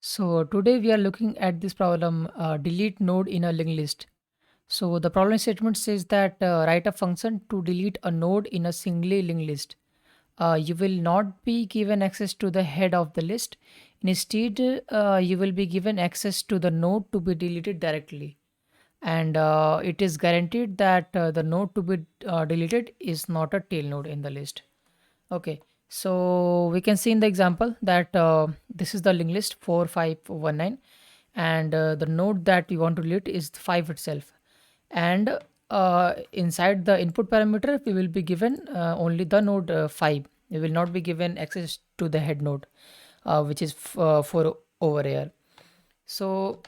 So today we are looking at this problem, delete node in a linked list. So the problem statement says that write a function to delete a node in a singly linked list. You will not be given access to the head of the list. Instead, you will be given access to the node to be deleted directly. And it is guaranteed that the node to be deleted is not a tail node in the list. Okay, so we can see in the example that this is the linked list 4519, and the node that we want to delete is 5 itself. And inside the input parameter, we will be given only the node 5. We will not be given access to the head node, which is 4 over here. So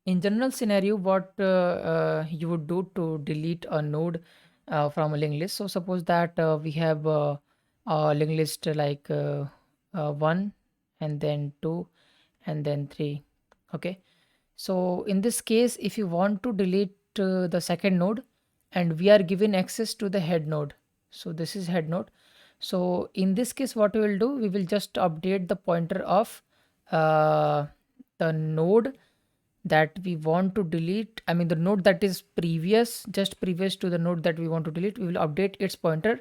in general scenario, what you would do to delete a node from a linked list. So suppose that we have a linked list like 1 and then 2 and then 3. Okay, so in this case, if you want to delete the second node, and we are given access to the head node, so this is head node. So in this case, what we will do, we will just update the pointer of uh, the node that we want to delete. I mean the node that is previous, just previous to the node that we want to delete, we will update its pointer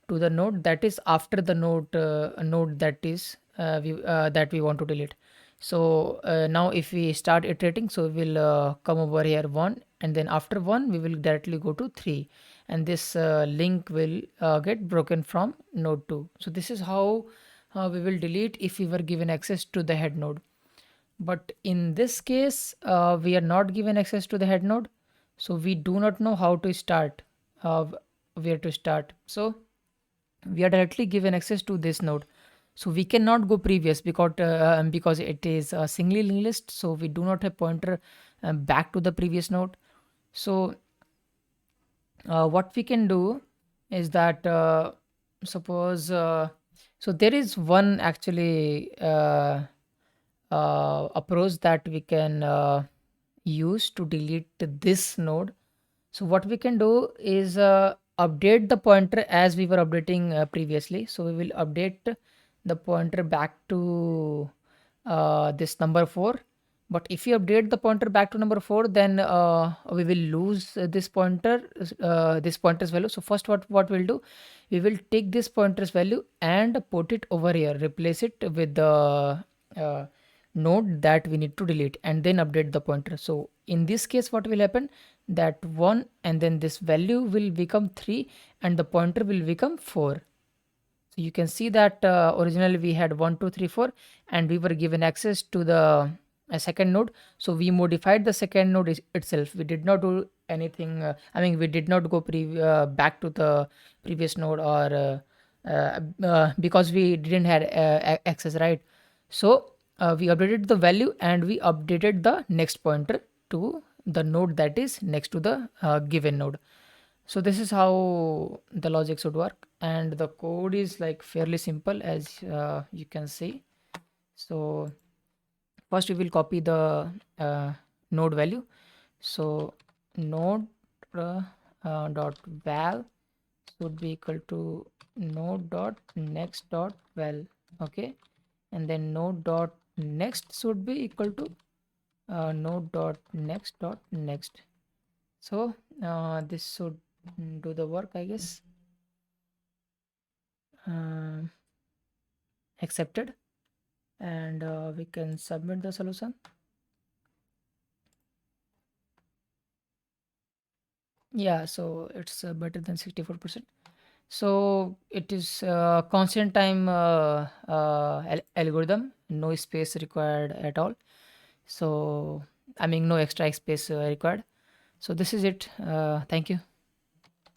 to the node that is after the node that is that we want to delete. So now if we start iterating, so we will come over here 1, and then after 1 we will directly go to 3, and this link will get broken from node 2. So this is how we will delete if we were given access to the head node. But in this case, we are not given access to the head node, so we do not know how to start, where to start. So we are directly given access to this node. So we cannot go previous because it is a singly linked list. So we do not have pointer back to the previous node. So what we can do is that suppose so there is one actually approach that we can use to delete this node. So what we can do is update the pointer as we were updating previously. So we will update the pointer back to this number 4. But if you update the pointer back to number 4, then we will lose this pointer's value. So first what we'll do, we will take this pointer's value and put it over here, replace it with the uh, node that we need to delete, and then update the pointer. So in this case, what will happen, that 1 and then this value will become 3 and the pointer will become 4. So you can see that originally we had 1 2 3 4, and we were given access to the second node. So we modified the second node itself. We did not do anything. I mean, we did not go back to the previous node, or because we didn't have access, right? So we updated the value and we updated the next pointer to the node that is next to the given node. So this is how the logic should work, and the code is like fairly simple, as you can see. So first we will copy the node value. So node dot val should be equal to node dot next dot val. Okay, and then node dot next should be equal to node dot next. So this should do the work, I guess. um, Accepted, and we can submit the solution. Yeah, so it's better than 64%. So it is constant time algorithm, no space required at all. So I mean no extra space required. So this is it. Thank you.